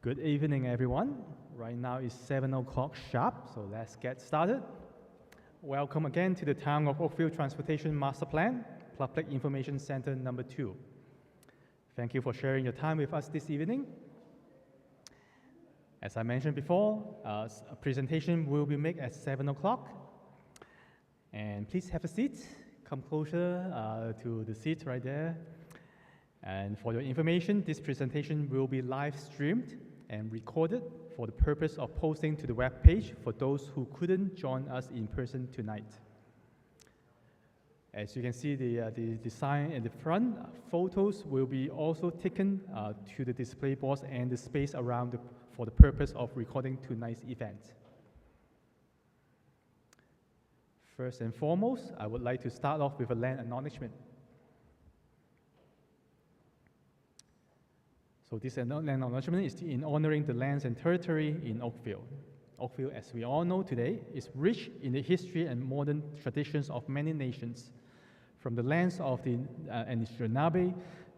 Good evening, everyone. Right now it's 7 o'clock sharp, so let's get started. Welcome again to the Town of Oakville Transportation Master Plan, Public Information Center number 2. Thank you for sharing your time with us this evening. As I mentioned before, a presentation will be made at 7 o'clock. And please have a seat. Come closer to the seat right there. And for your information, this presentation will be live streamed and recorded for the purpose of posting to the web page for those who couldn't join us in person tonight. As you can see, the sign in the front, photos will be also taken to the display boards and the space around for the purpose of recording tonight's event. First and foremost, I would like to start off with a land acknowledgement. So this land acknowledgement is in honoring the lands and territory in Oakville. Oakville, as we all know today, is rich in the history and modern traditions of many nations, from the lands of the Anishinaabe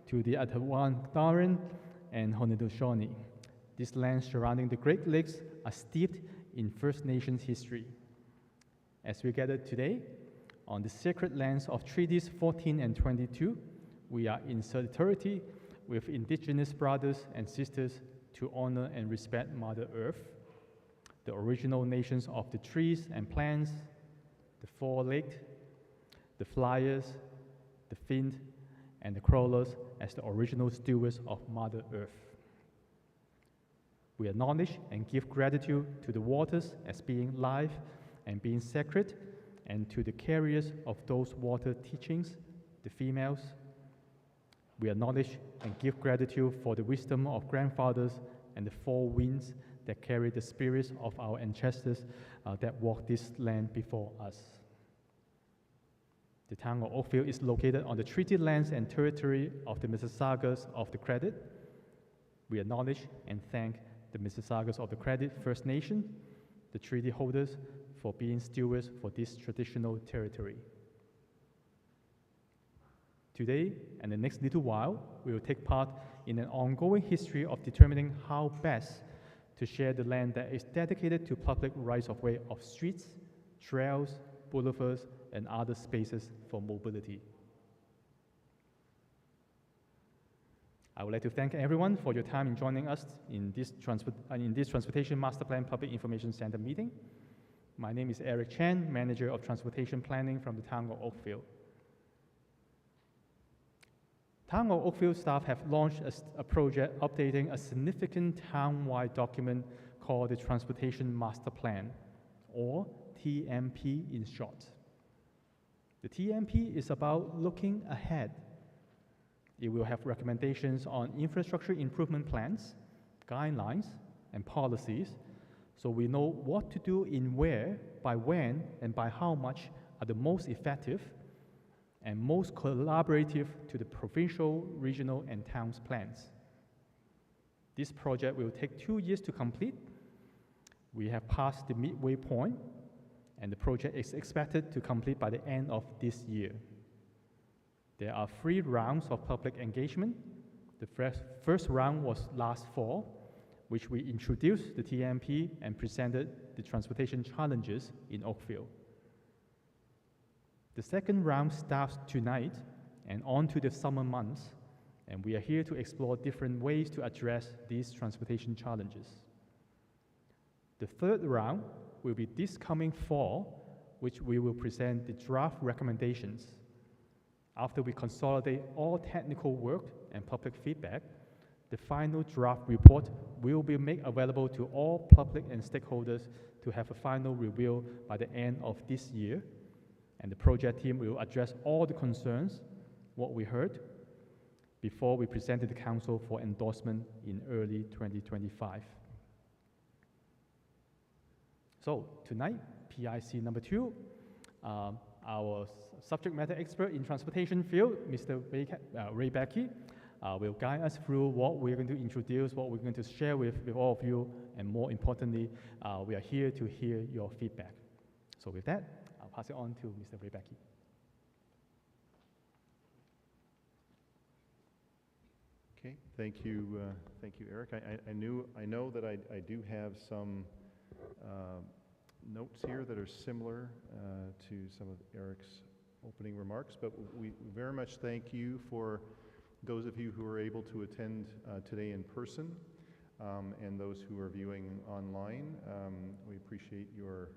to the Atawadaran and Haudenosaunee. These lands surrounding the Great Lakes are steeped in First Nations history. As we gather today, on the sacred lands of Treaties 14 and 22, we are in solidarity with Indigenous brothers and sisters to honor and respect Mother Earth, the original nations of the trees and plants, the four-legged, the flyers, the finned, and the crawlers as the original stewards of Mother Earth. We acknowledge and give gratitude to the waters as being life and being sacred, and to the carriers of those water teachings, the females. We acknowledge and give gratitude for the wisdom of grandfathers and the four winds that carry the spirits of our ancestors that walked this land before us. The town of Oakville is located on the treaty lands and territory of the Mississaugas of the Credit. We acknowledge and thank the Mississaugas of the Credit First Nation, the treaty holders, for being stewards for this traditional territory. Today, and the next little while, we will take part in an ongoing history of determining how best to share the land that is dedicated to public rights-of-way of streets, trails, boulevards, and other spaces for mobility. I would like to thank everyone for your time in joining us in this Transportation Master Plan Public Information Center meeting. My name is Eric Chen, Manager of Transportation Planning from the town of Oakville. Town of Oakville staff have launched a project updating a significant town-wide document called the Transportation Master Plan, or TMP in short. The TMP is about looking ahead. It will have recommendations on infrastructure improvement plans, guidelines, and policies, so we know what to do in where, by when, and by how much are the most effective and most collaborative to the provincial, regional, and towns plans. This project will take 2 years to complete. We have passed the midway point, and the project is expected to complete by the end of this year. There are 3 rounds of public engagement. The first round was last fall, which we introduced the TMP and presented the transportation challenges in Oakville. The second round starts tonight and on to the summer months, and we are here to explore different ways to address these transportation challenges. The third round will be this coming fall, which we will present the draft recommendations. After we consolidate all technical work and public feedback, the final draft report will be made available to all public and stakeholders to have a final review by the end of this year. And the project team will address all the concerns, what we heard, before we present to the council for endorsement in early 2025. So tonight, PIC number 2, our subject matter expert in transportation field, Mr. Ray Becky, will guide us through what we're going to introduce, what we're going to share with all of you, and more importantly, we are here to hear your feedback. So with that, I'll pass it on to Mr. Ray Becky. Okay, thank you, Eric. I know that I do have some notes here that are similar to some of Eric's opening remarks, but we very much thank you for those of you who are able to attend today in person, and those who are viewing online. We appreciate your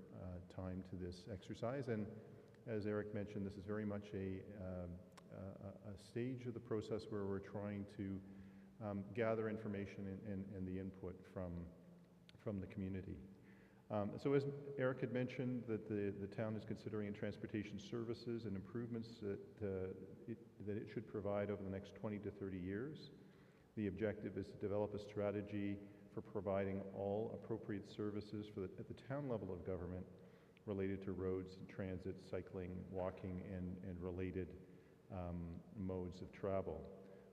time to this exercise, and as Eric mentioned, this is very much a stage of the process where we're trying to gather information and the input from the community. So as Eric had mentioned, that the town is considering in transportation services and improvements that it should provide over the next 20 to 30 years. The objective is to develop a strategy for providing all appropriate services at the town level of government related to roads, transit, cycling, walking, and related modes of travel.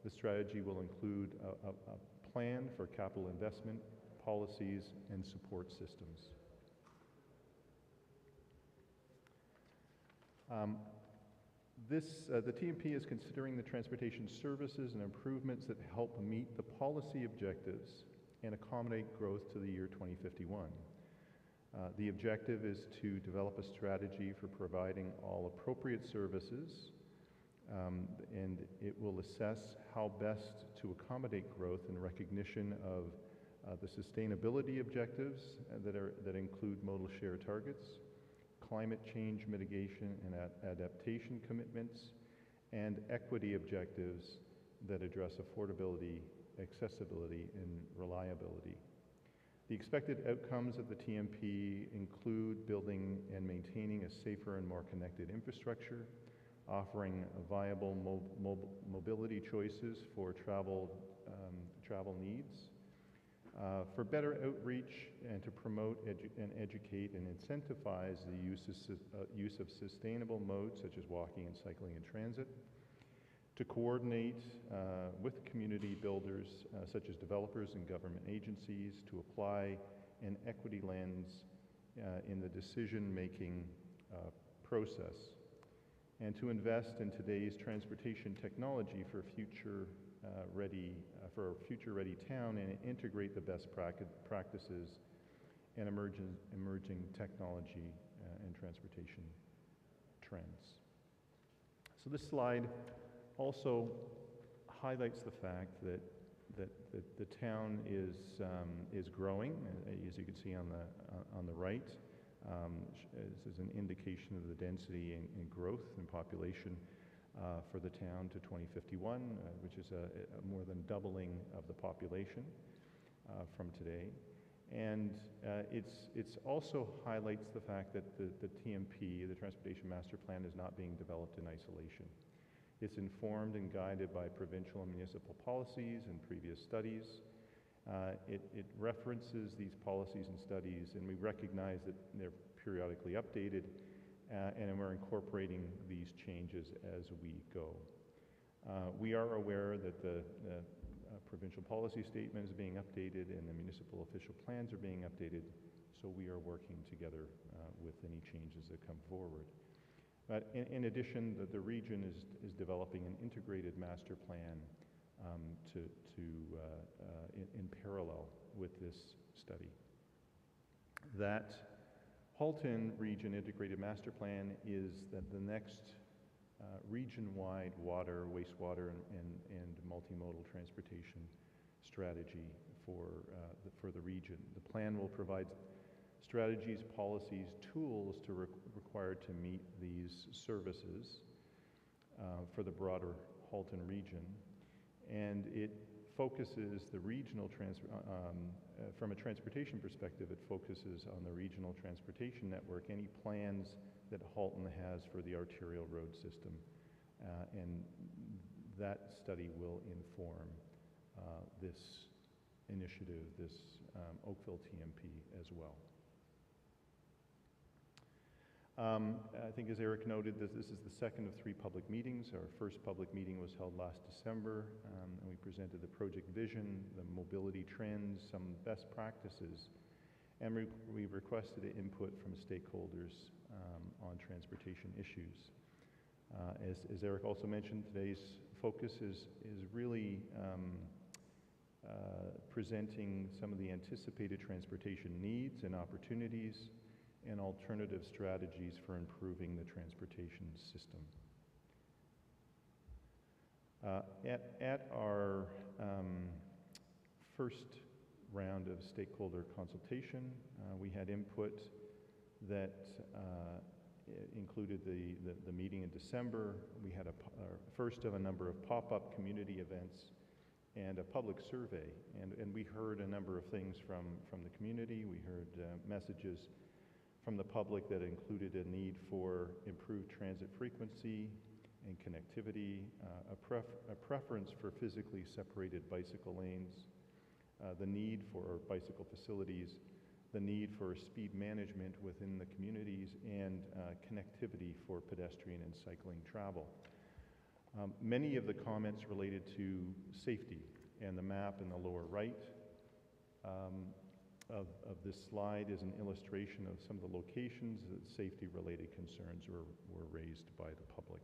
The strategy will include a plan for capital investment, policies, and support systems. The TMP is considering the transportation services and improvements that help meet the policy objectives and accommodate growth to the year 2051. The objective is to develop a strategy for providing all appropriate services, and it will assess how best to accommodate growth in recognition of the sustainability objectives that include modal share targets, climate change mitigation and adaptation commitments, and equity objectives that address affordability, accessibility, and reliability. The expected outcomes of the TMP include building and maintaining a safer and more connected infrastructure, offering viable mobility choices for travel needs, for better outreach and to promote and educate and incentivize the use of sustainable modes such as walking and cycling and transit, to coordinate with community builders such as developers and government agencies to apply an equity lens in the decision-making process, and to invest in today's transportation technology for a future-ready town and integrate the best practices and emerging technology and transportation trends. So this slide also highlights the fact that the town is growing, as you can see on the right. This is an indication of the density and growth in population for the town to 2051, which is a more than doubling of the population from today. And it's also highlights the fact that the TMP, the Transportation Master Plan, is not being developed in isolation. It's informed and guided by provincial and municipal policies and previous studies. It references these policies and studies, and we recognize that they're periodically updated, and we're incorporating these changes as we go. We are aware that the provincial policy statement is being updated and the municipal official plans are being updated, so we are working together with any changes that come forward. But in addition, the region is developing an integrated master plan in parallel with this study. That Halton Region Integrated Master Plan is the next region-wide water, wastewater, and multimodal transportation strategy for the region. The plan will provide strategies, policies, tools required to meet these services for the broader Halton region, and it focuses the regional from a transportation perspective. It focuses on the regional transportation network, any plans that Halton has for the arterial road system, and that study will inform this initiative, this Oakville TMP as well. I think as Eric noted, this is the second of 3 public meetings. Our first public meeting was held last December, and we presented the project vision, the mobility trends, some best practices, and we requested input from stakeholders on transportation issues. As Eric also mentioned, today's focus is really presenting some of the anticipated transportation needs and opportunities and alternative strategies for improving the transportation system. At our first round of stakeholder consultation, we had input that included the meeting in December. We had a first of a number of pop-up community events and a public survey. And we heard a number of things from the community. We heard messages from the public that included a need for improved transit frequency and connectivity, a preference for physically separated bicycle lanes, the need for bicycle facilities, the need for speed management within the communities, and connectivity for pedestrian and cycling travel. Many of the comments related to safety, and the map in the lower right of this slide is an illustration of some of the locations that safety-related concerns were raised by the public.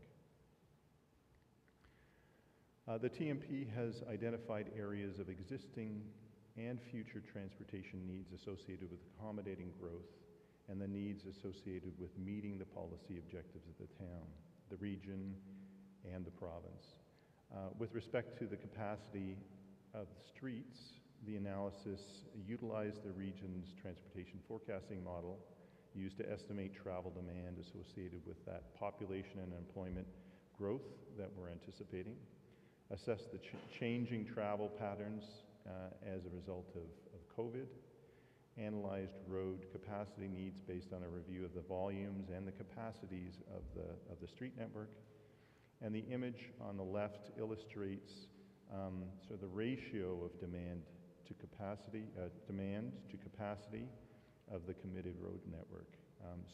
The TMP has identified areas of existing and future transportation needs associated with accommodating growth and the needs associated with meeting the policy objectives of the town, the region, and the province. With respect to the capacity of the streets, the analysis utilized the region's transportation forecasting model used to estimate travel demand associated with that population and employment growth that we're anticipating, assess the changing travel patterns as a result of COVID, analyzed road capacity needs based on a review of the volumes and the capacities of the street network. And the image on the left illustrates sort of the ratio of demand to capacity of the committed road network.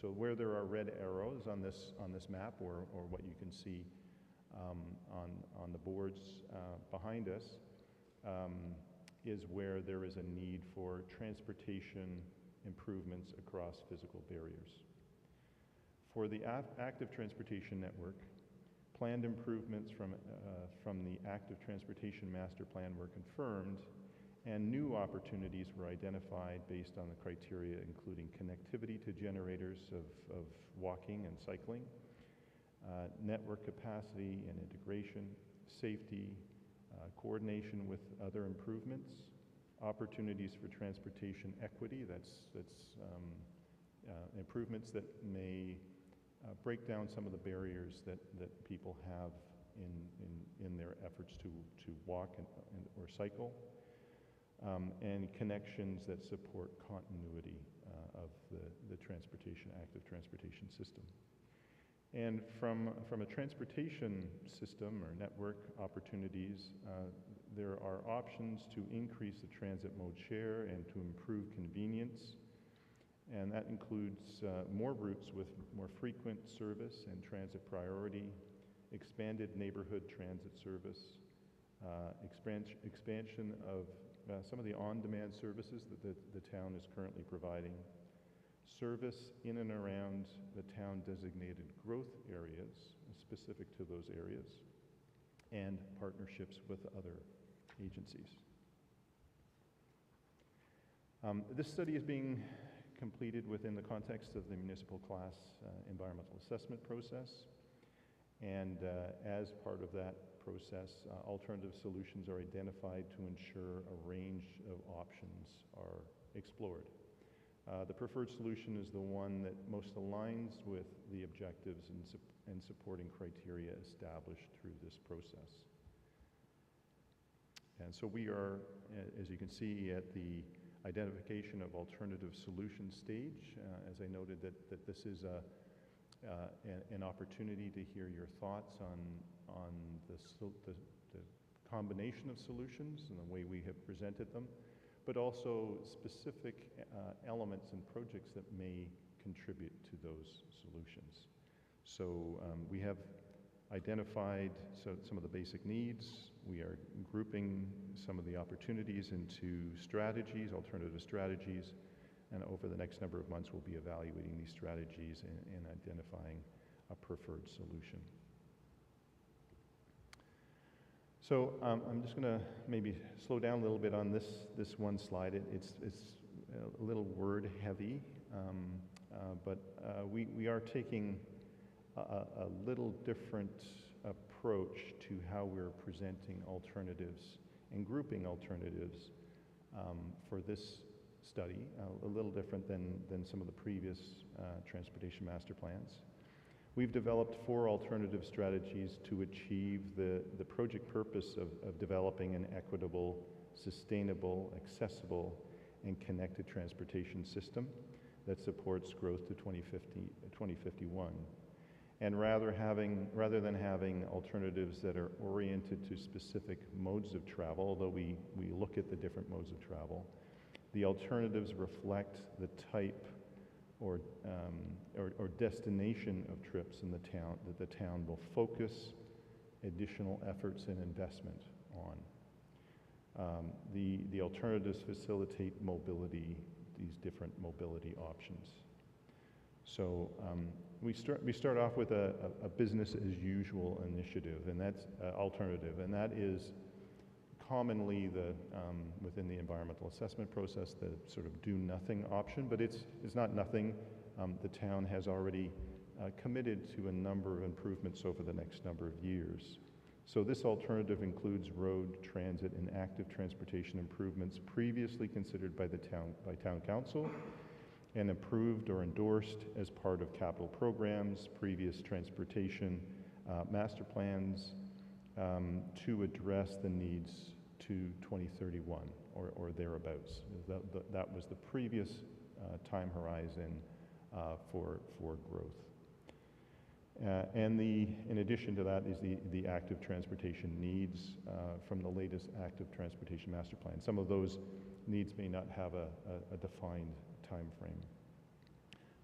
So where there are red arrows on this map, or what you can see on the boards behind us, is where there is a need for transportation improvements across physical barriers. For the active transportation network, planned improvements from the active transportation master plan were confirmed, and new opportunities were identified based on the criteria including connectivity to generators of walking and cycling, network capacity and integration, safety, coordination with other improvements, opportunities for transportation equity, that's improvements that may break down some of the barriers that people have in their efforts to walk or cycle, and connections that support continuity of the active transportation system. And from a transportation system or network opportunities, there are options to increase the transit mode share and to improve convenience. And that includes more routes with more frequent service and transit priority, expanded neighborhood transit service, expansion of some of the on-demand services that the town is currently providing, service in and around the town-designated growth areas, specific to those areas, and partnerships with other agencies. This study is being completed within the context of the municipal class environmental assessment process, and as part of that process, alternative solutions are identified to ensure a range of options are explored. The preferred solution is the one that most aligns with the objectives and supporting criteria established through this process. And so we are, as you can see, at the identification of alternative solution stage. As I noted, that this is an opportunity to hear your thoughts on the combination of solutions and the way we have presented them, but also specific elements and projects that may contribute to those solutions. So we have identified some of the basic needs. We are grouping some of the opportunities into strategies, alternative strategies, and over the next number of months we'll be evaluating these strategies and identifying a preferred solution. So I'm just going to maybe slow down a little bit on this one slide. It's a little word heavy, but we are taking a little different approach to how we're presenting alternatives and grouping alternatives for this study, a little different than some of the previous transportation master plans. We've developed 4 alternative strategies to achieve the project purpose of developing an equitable, sustainable, accessible, and connected transportation system that supports growth to 2051. And rather than having alternatives that are oriented to specific modes of travel, although we look at the different modes of travel, the alternatives reflect the type or destination of trips in the town that the town will focus additional efforts and investment on. The alternatives facilitate mobility, these different mobility options. So we start off with a business as usual initiative, and that's alternative, and that is commonly within the environmental assessment process the sort of do nothing option, but it's not nothing. The town has already committed to a number of improvements over the next number of years. So this alternative includes road, transit, and active transportation improvements previously considered by town council and approved or endorsed as part of capital programs, previous transportation master plans, to address the needs to 2031 or thereabouts. That was the previous time horizon for growth. And in addition to that is the active transportation needs from the latest active transportation master plan. Some of those needs may not have a defined time frame.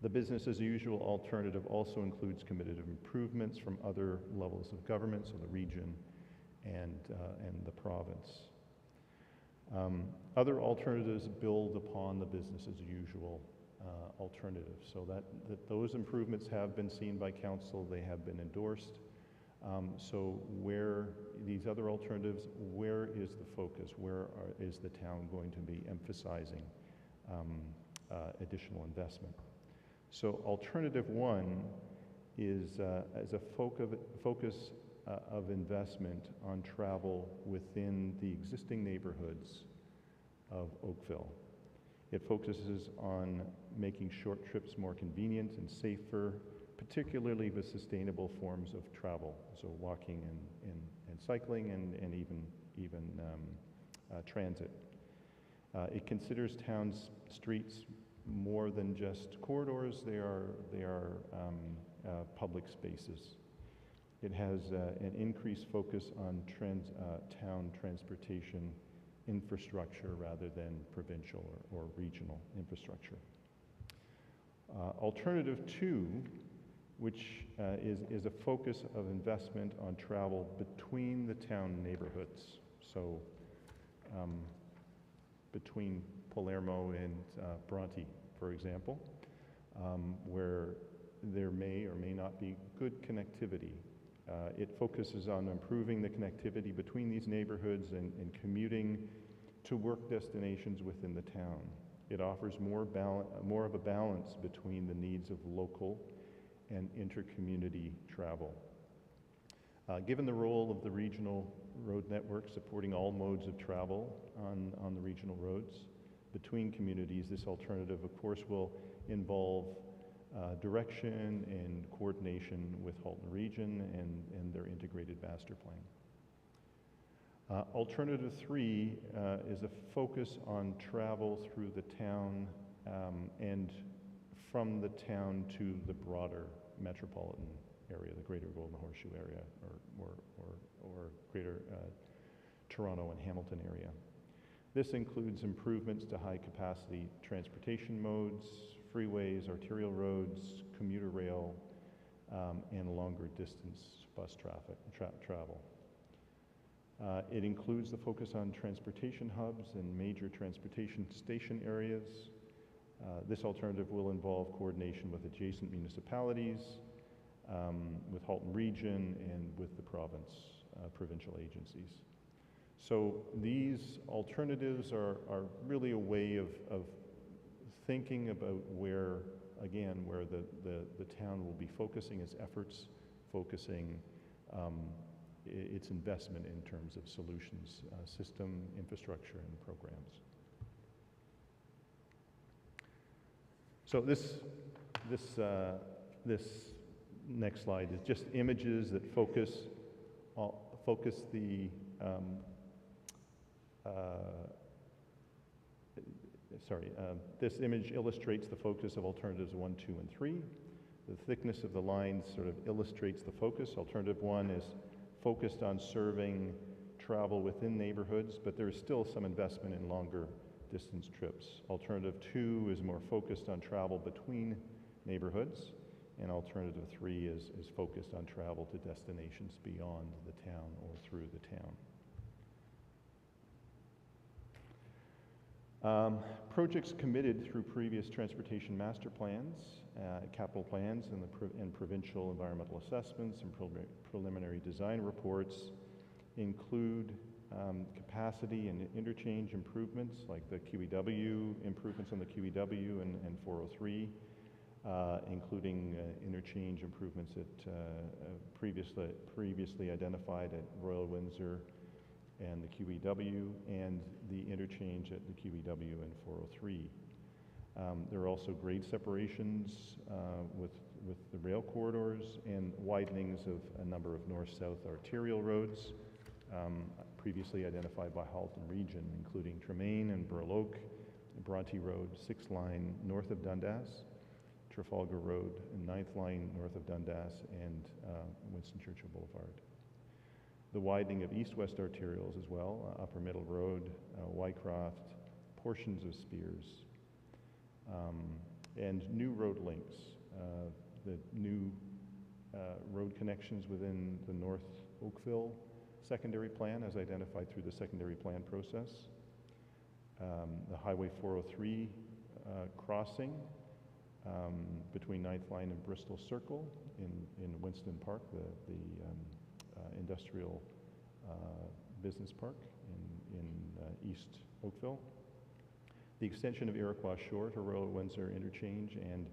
The business as usual alternative also includes committed improvements from other levels of government, so the region and the province. Other alternatives build upon the business as usual alternative, so that those improvements have been seen by council, they have been endorsed. So where these other alternatives, where is the focus? Where is the town going to be emphasizing additional investment? So alternative 1 is as a focus of investment on travel within the existing neighborhoods of Oakville. It focuses on making short trips more convenient and safer, particularly with sustainable forms of travel, so walking and cycling and even transit. It considers town's streets more than just corridors. They are public spaces. It has an increased focus on town transportation infrastructure rather than provincial or regional infrastructure. Alternative 2, which is a focus of investment on travel between the town neighborhoods, so between Palermo and Bronte, for example, where there may or may not be good connectivity. It focuses on improving the connectivity between these neighborhoods and commuting to work destinations within the town. It offers more of a balance between the needs of local and intercommunity travel. Given the role of the regional road network supporting all modes of travel on the regional roads between communities, this alternative, of course, will involve direction and coordination with Halton Region and their integrated master plan. Alternative 3 is a focus on travel through the town and from the town to the broader metropolitan area, the Greater Golden Horseshoe area, or Greater Toronto and Hamilton area. This includes improvements to high-capacity transportation modes, freeways, arterial roads, commuter rail, and longer distance bus travel. It includes the focus on transportation hubs and major transportation station areas. This alternative will involve coordination with adjacent municipalities, with Halton Region, and with the province provincial agencies. So these alternatives are really a way of thinking about where, again, where the town will be focusing its efforts, focusing its investment in terms of solutions, system, infrastructure, and programs. So this next slide is just images that focus the this image illustrates the focus of alternatives 1, 2, and 3. The thickness of the lines sort of illustrates the focus. Alternative 1 is focused on serving travel within neighborhoods, but there is still some investment in longer distance trips. Alternative 2 is more focused on travel between neighborhoods, and alternative 3 is focused on travel to destinations beyond the town or through the town. Projects committed through previous transportation master plans, capital plans, and provincial environmental assessments and preliminary design reports include capacity and interchange improvements like the QEW, improvements on the QEW and 403, including interchange improvements at previously identified at Royal Windsor and the QEW, and the interchange at the QEW and 403. There are also grade separations with the rail corridors and widenings of a number of north-south arterial roads previously identified by Halton Region, including Tremaine and Burl Oak, Bronte Road, 6th line north of Dundas, Trafalgar Road, and 9th line north of Dundas, and Winston Churchill Boulevard. The widening of east-west arterials as well, Upper Middle Road, Wycroft, portions of Spears, and new road links, the new road connections within the North Oakville secondary plan as identified through the secondary plan process, the Highway 403 crossing between 9th Line and Bristol Circle in Winston Park, the industrial business park in East Oakville. The extension of Iroquois Shore to Royal Windsor Interchange and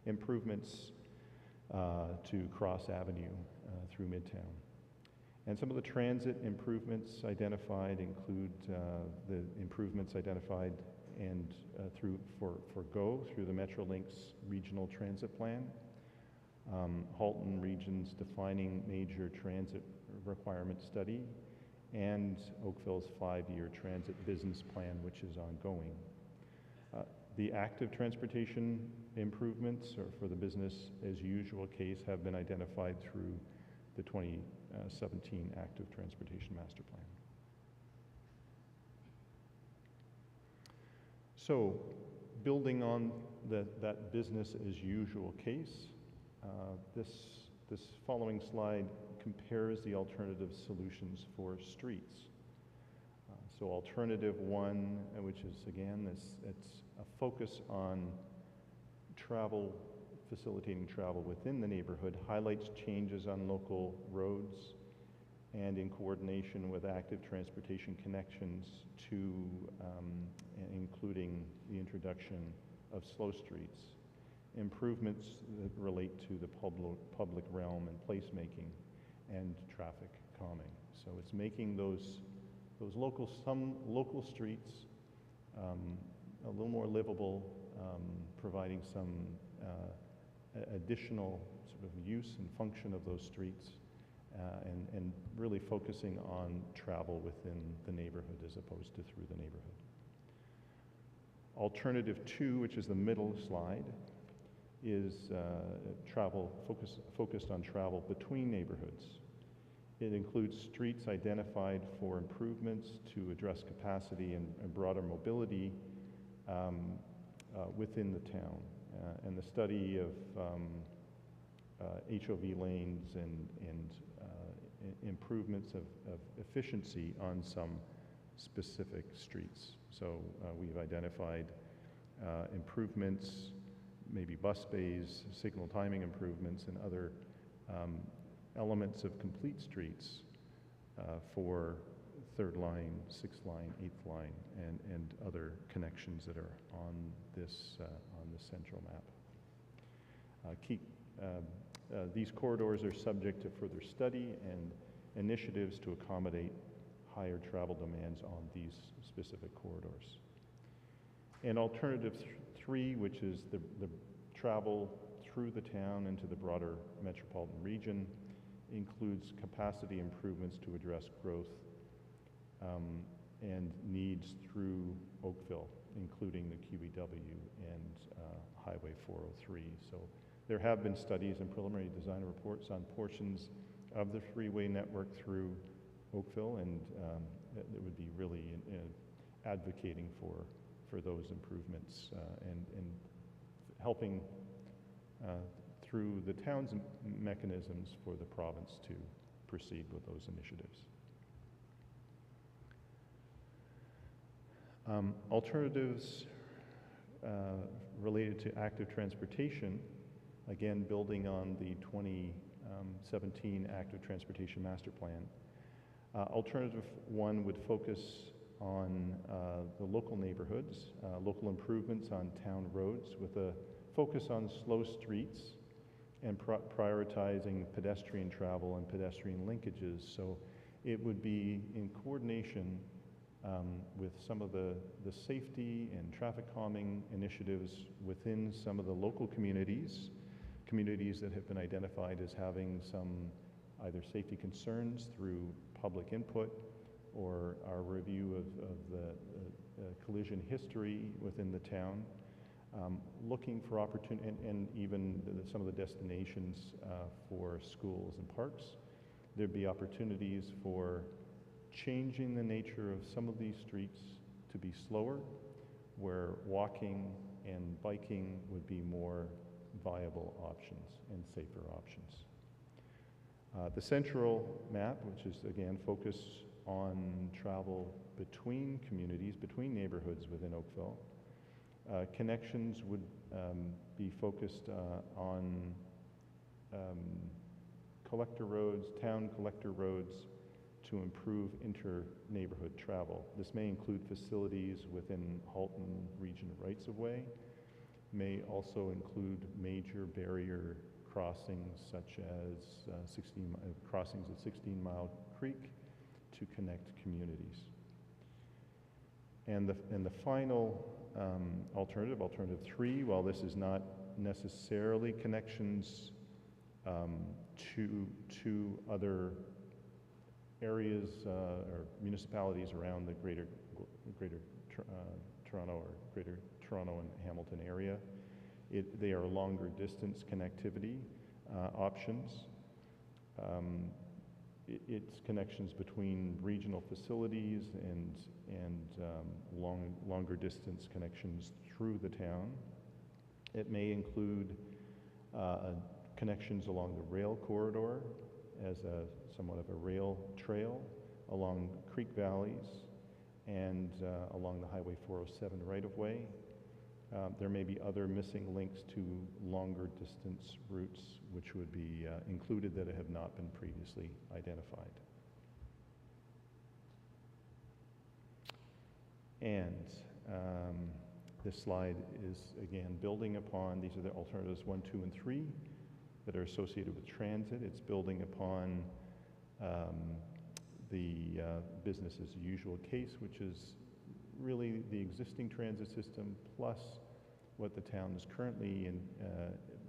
improvements to Cross Avenue through Midtown. And some of the transit improvements identified include the improvements identified and for GO through the Metrolinx Regional Transit Plan, Halton Region's Defining Major Transit Requirement Study, and Oakville's 5-year transit business plan, which is ongoing. The active transportation improvements, or for the business as usual case, have been identified through the 2017 Active Transportation Master Plan. So, building on that business as usual case, this following slide compares the alternative solutions for streets. So alternative 1, which is again, it's a focus on travel, facilitating travel within the neighborhood, highlights changes on local roads, and in coordination with active transportation connections to including the introduction of slow streets, improvements that relate to the public realm and placemaking, and traffic calming. So it's making some local streets a little more livable, providing some additional sort of use and function of those streets, and really focusing on travel within the neighborhood as opposed to through the neighborhood. Alternative 2, which is the middle slide, is focused on travel between neighborhoods. It includes streets identified for improvements to address capacity and broader mobility within the town. And the study of HOV lanes and improvements of efficiency on some specific streets. So we've identified improvements, maybe bus bays, signal timing improvements, and other elements of complete streets for third line, sixth line, eighth line, and other connections that are on this central map. These corridors are subject to further study and initiatives to accommodate higher travel demands on these specific corridors. And alternative 3, which is the travel through the town into the broader metropolitan region, includes capacity improvements to address growth and needs through Oakville, including the QEW and Highway 403. So there have been studies and preliminary design reports on portions of the freeway network through Oakville, and it would be really advocating for those improvements and helping through the town's mechanisms for the province to proceed with those initiatives. Alternatives related to active transportation, again building on the 2017 Active Transportation Master Plan. Alternative 1 would focus on the local neighborhoods, local improvements on town roads with a focus on slow streets and prioritizing pedestrian travel and pedestrian linkages. So it would be in coordination with some of the safety and traffic calming initiatives within some of the local communities that have been identified as having some either safety concerns through public input or our review of the collision history within the town, looking for opportunity, and even some of the destinations for schools and parks. There'd be opportunities for changing the nature of some of these streets to be slower, where walking and biking would be more viable options and safer options. The central map, which is again focus on travel between communities, between neighborhoods within Oakville. Connections would be focused on collector roads, town collector roads, to improve inter-neighborhood travel. This may include facilities within Halton Region rights-of-way, may also include major barrier crossings such as crossings at 16 Mile Creek to connect communities. And the final alternative 3, while this is not necessarily connections to other areas or municipalities around the greater Toronto or Greater Toronto and Hamilton area. They are longer distance connectivity options. It's connections between regional facilities and longer distance connections through the town. It may include connections along the rail corridor as somewhat of a rail trail along creek valleys and along the Highway 407 right-of-way. There may be other missing links to longer distance routes which would be included that have not been previously identified. And this slide is again building upon, these are the alternatives 1, 2, and 3 that are associated with transit. It's building upon the business as usual case, which is really the existing transit system plus what the town is currently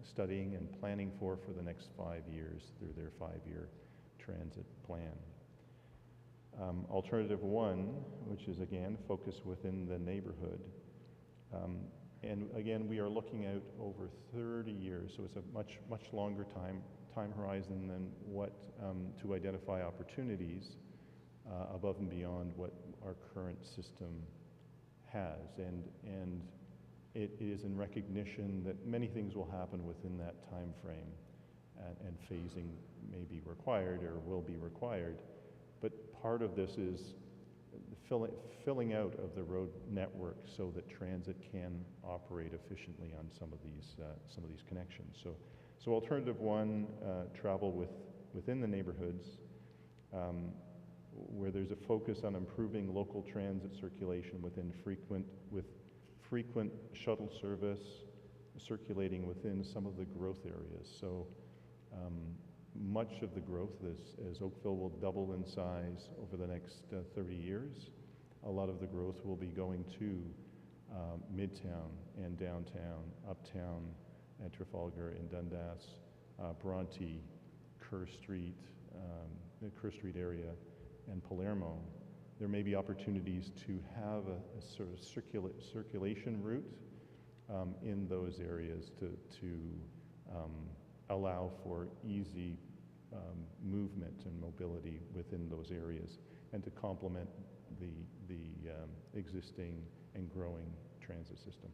studying and planning for the next 5 years through their 5-year transit plan. Alternative 1, which is again focused within the neighborhood, and again we are looking out over 30 years, so it's a much longer time horizon than what to identify opportunities above and beyond what our current system has, and it is in recognition that many things will happen within that time frame, and phasing may be required or will be required. But part of this is filling out of the road network so that transit can operate efficiently on some of these connections. So alternative 1, travel within the neighborhoods. where there's a focus on improving local transit circulation with frequent shuttle service circulating within some of the growth areas. So much of the growth, as Oakville will double in size over the next 30 years, a lot of the growth will be going to Midtown and downtown, uptown, and Trafalgar and Dundas, Bronte, Kerr Street, the Kerr Street area, and Palermo. There may be opportunities to have a sort of circulation route in those areas to allow for easy movement and mobility within those areas, and to complement the existing and growing transit system.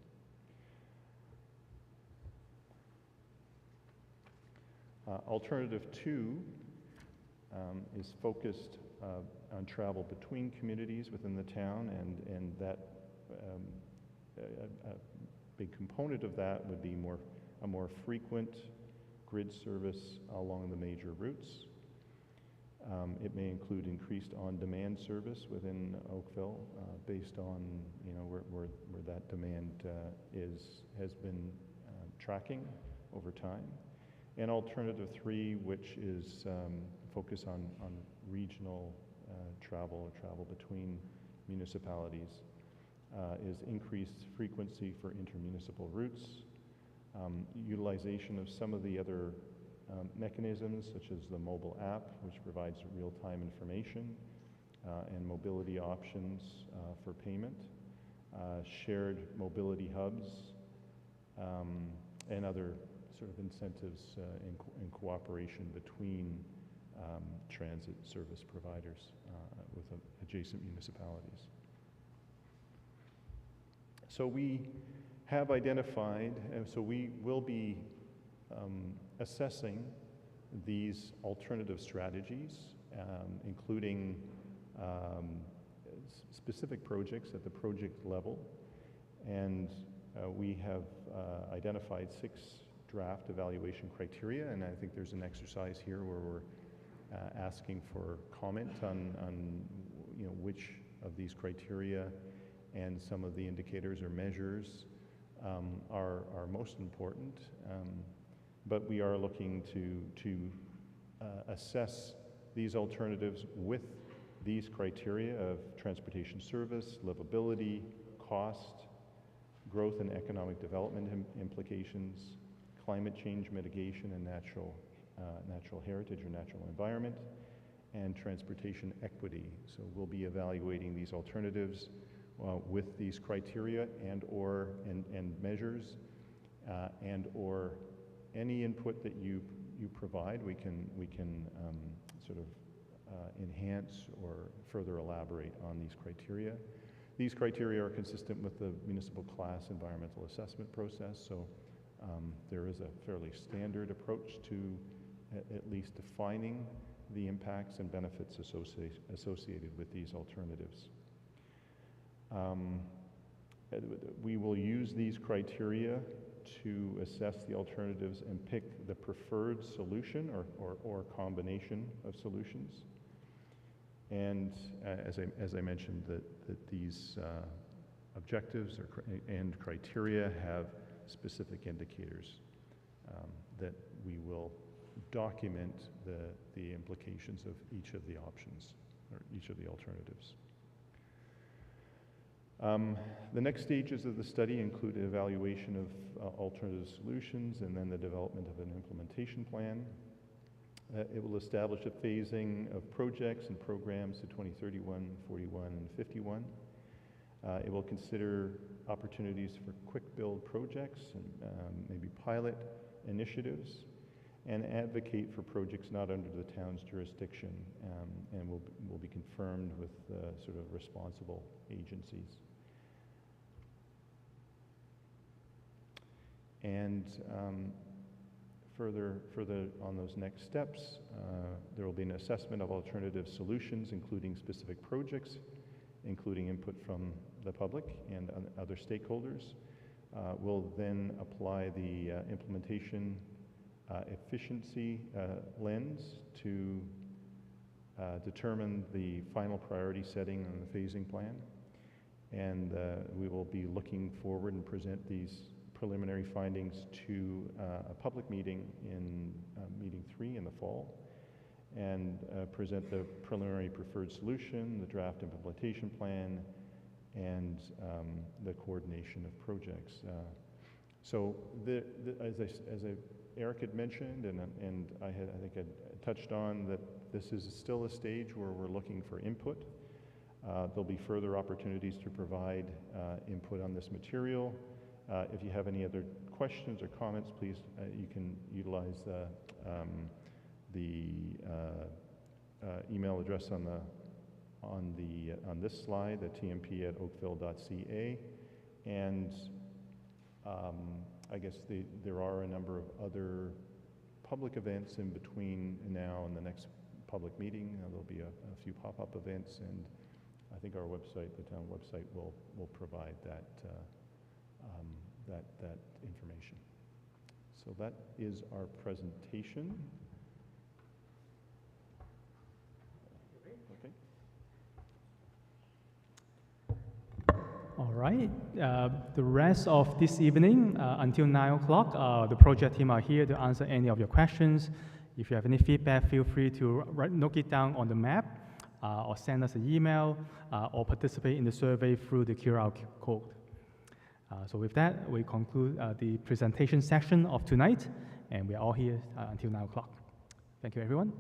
Alternative 2 is focused on travel between communities within the town, and that a big component of that would be a more frequent grid service along the major routes. It may include increased on-demand service within Oakville, based on where that demand has been tracking over time. And alternative 3, which is focus on regional travel or travel between municipalities, is increased frequency for intermunicipal routes, utilization of some of the other mechanisms, such as the mobile app, which provides real-time information and mobility options for payment, shared mobility hubs, and other sort of incentives in cooperation between transit service providers with adjacent municipalities. So we have identified, so we will be assessing these alternative strategies, including specific projects at the project level, and we have identified 6 draft evaluation criteria, and I think there's an exercise here where we're asking for comment on which of these criteria and some of the indicators or measures are most important. But we are looking to assess these alternatives with these criteria of transportation service, livability, cost, growth and economic development implications, climate change mitigation and natural heritage or natural environment, and transportation equity. So we'll be evaluating these alternatives with these criteria and measures, and or any input that you provide, we can sort of enhance or further elaborate on these criteria. These criteria are consistent with the municipal class environmental assessment process, so there is a fairly standard approach to at least defining the impacts and benefits associated with these alternatives. We will use these criteria to assess the alternatives and pick the preferred solution or combination of solutions. And as I mentioned, that these objectives and criteria have specific indicators that we will document the implications of each of the options or each of the alternatives. The next stages of the study include evaluation of alternative solutions and then the development of an implementation plan. It will establish a phasing of projects and programs to 2031, 41, and 51. It will consider opportunities for quick build projects and maybe pilot initiatives, and advocate for projects not under the town's jurisdiction, and will be confirmed with sort of responsible agencies. And further on those next steps, there will be an assessment of alternative solutions, including specific projects, including input from the public and other stakeholders. We'll then apply the implementation efficiency lens to determine the final priority setting and the phasing plan. And we will be looking forward and present these preliminary findings to a public meeting in meeting 3 in the fall, and present the preliminary preferred solution, the draft implementation plan, and the coordination of projects. So as Eric had mentioned, and I think I touched on, that this is still a stage where we're looking for input. There'll be further opportunities to provide input on this material. If you have any other questions or comments, please, you can utilize the email address on this slide, the tmp@oakville.ca, and I guess there are a number of other public events in between now and the next public meeting. There'll be a few pop-up events, and I think our website, the town website, will provide that that information. So that is our presentation. Okay. All right. The rest of this evening, until 9 o'clock, the project team are here to answer any of your questions. If you have any feedback, feel free to note it down on the map, or send us an email, or participate in the survey through the QR code. So with that, we conclude the presentation section of tonight, and we are all here until 9 o'clock. Thank you, everyone.